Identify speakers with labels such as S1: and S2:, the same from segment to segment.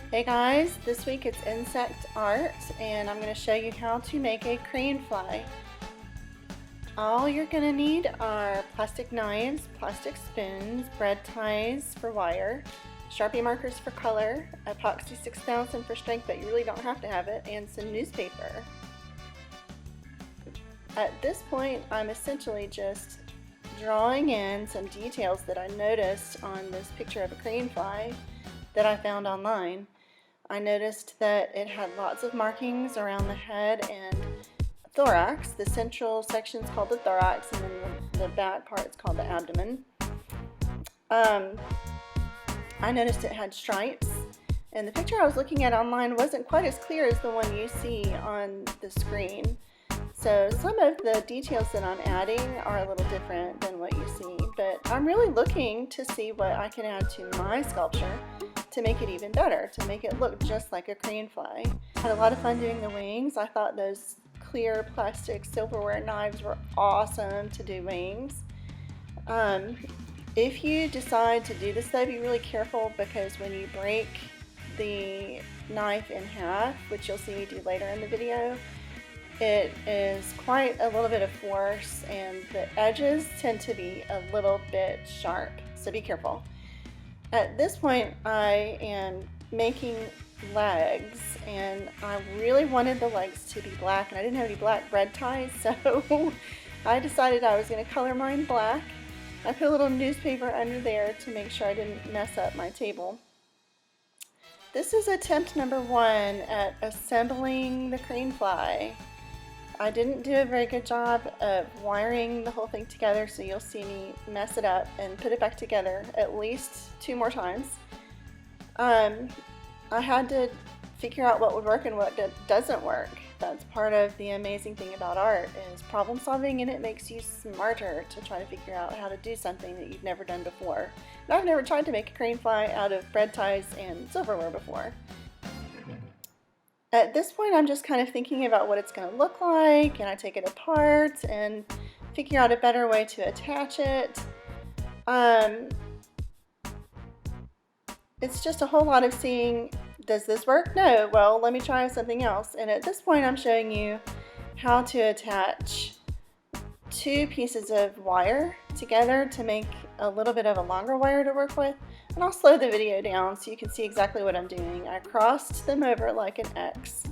S1: Hey guys, this week it's insect art and I'm going to show you how to make a crane fly. All you're going to need are plastic knives, plastic spoons, bread ties for wire, Sharpie markers for color, Epoxy 6000 for strength but you really don't have to have it, and some newspaper. At this point I'm essentially just drawing in some details that I noticed on this picture of a crane fly that I found online. I noticed that it had lots of markings around the head and thorax. The central section is called the thorax, and then the back part is called the abdomen. I noticed it had stripes, and the picture I was looking at online wasn't quite as clear as the one you see on the screen. So some of the details that I'm adding are a little different than what you see, but I'm really looking to see what I can add to my sculpture to make it even better, to make it look just like a crane fly. I had a lot of fun doing the wings. I thought those clear plastic silverware knives were awesome to do wings. If you decide to do this though, be really careful, because when you break the knife in half, which you'll see me do later in the video, it is quite a little bit of force and the edges tend to be a little bit sharp, so be careful. At this point I am making legs, and I really wanted the legs to be black, and I didn't have any black bread ties, so I decided I was going to color mine black. I put a little newspaper under there to make sure I didn't mess up my table. This is attempt number 1 at assembling the crane fly. I didn't do a very good job of wiring the whole thing together, so you'll see me mess it up and put it back together at least 2 more times. I had to figure out what would work and what doesn't work. That's part of the amazing thing about art, is problem solving, and it makes you smarter to try to figure out how to do something that you've never done before. And I've never tried to make a crane fly out of bread ties and silverware before. At this point I'm just kind of thinking about what it's going to look like, and I take it apart and figure out a better way to attach it. It's just a whole lot of seeing, does this work? No, well, let me try something else. And at this point I'm showing you how to attach 2 pieces of wire together to make a little bit of a longer wire to work with. And I'll slow the video down so you can see exactly what I'm doing. I crossed them over like an X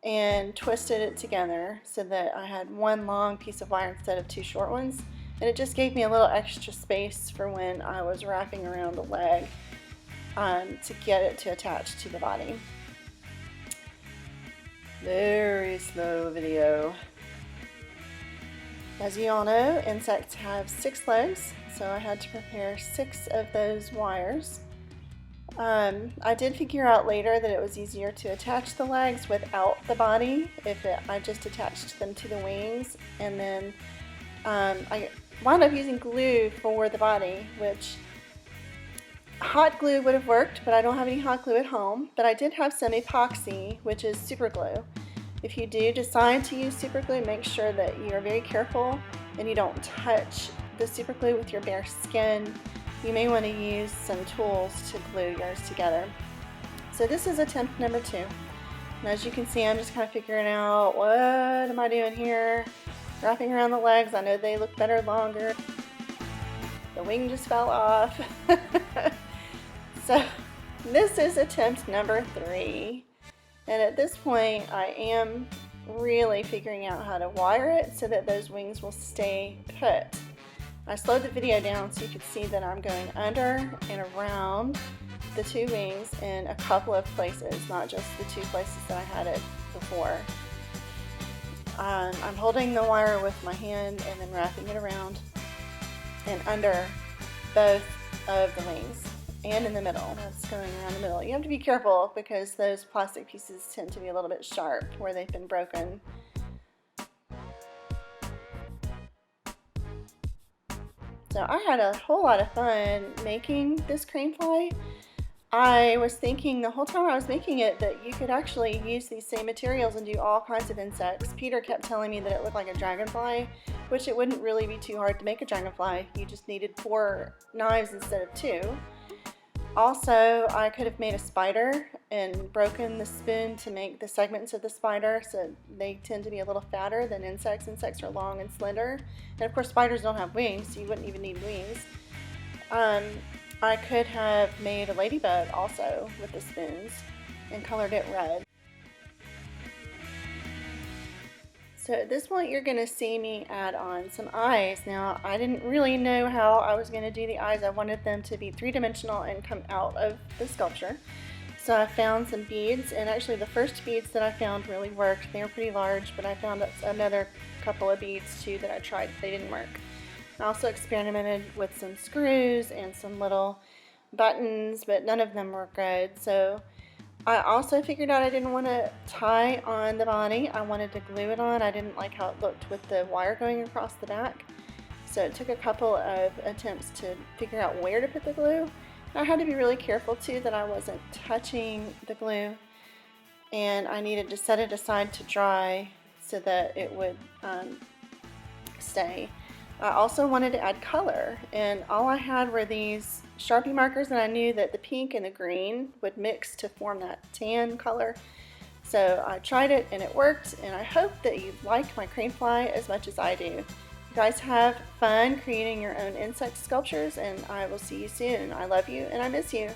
S1: and twisted it together so that I had 1 long piece of wire instead of 2 short ones. And it just gave me a little extra space for when I was wrapping around the leg to get it to attach to the body. Very slow video. As you all know, insects have 6 legs, so I had to prepare 6 of those wires. I did figure out later that it was easier to attach the legs without the body if I just attached them to the wings, and then I wound up using glue for the body, which hot glue would have worked, but I don't have any hot glue at home. But I did have some epoxy, which is super glue. If you do decide to use super glue, make sure that you are very careful and you don't touch the super glue with your bare skin. You may want to use some tools to glue yours together. So this is attempt number 2. And as you can see, I'm just kind of figuring out, what am I doing here? Wrapping around the legs. I know they look better longer. The wing just fell off. So this is attempt number 3. And at this point I am really figuring out how to wire it so that those wings will stay put. I slowed the video down so you could see that I'm going under and around the 2 wings in a couple of places, not just the 2 places that I had it before. I'm holding the wire with my hand and then wrapping it around and under both of the wings. And in the middle, that's going around the middle. You have to be careful because those plastic pieces tend to be a little bit sharp where they've been broken. So I had a whole lot of fun making this crane fly. I was thinking the whole time I was making it that you could actually use these same materials and do all kinds of insects. Peter kept telling me that it looked like a dragonfly, which it wouldn't really be too hard to make a dragonfly. You just needed 4 knives instead of 2. Also, I could have made a spider and broken the spoon to make the segments of the spider, so they tend to be a little fatter than insects. Insects are long and slender. And of course, spiders don't have wings, so you wouldn't even need wings. I could have made a ladybug also with the spoons and colored it red. So at this point you're going to see me add on some eyes. Now I didn't really know how I was going to do the eyes. I wanted them to be three-dimensional and come out of the sculpture. So I found some beads, and actually the first beads that I found really worked. They were pretty large, but I found another couple of beads too that I tried. They didn't work. I also experimented with some screws and some little buttons, but none of them were good. So I also figured out I didn't want to tie on the body. I wanted to glue it on. I didn't like how it looked with the wire going across the back. So it took a couple of attempts to figure out where to put the glue. I had to be really careful too that I wasn't touching the glue, and I needed to set it aside to dry so that it would stay. I also wanted to add color, and all I had were these Sharpie markers, and I knew that the pink and the green would mix to form that tan color. So I tried it and it worked, and I hope that you like my crane fly as much as I do. You guys have fun creating your own insect sculptures, and I will see you soon. I love you and I miss you.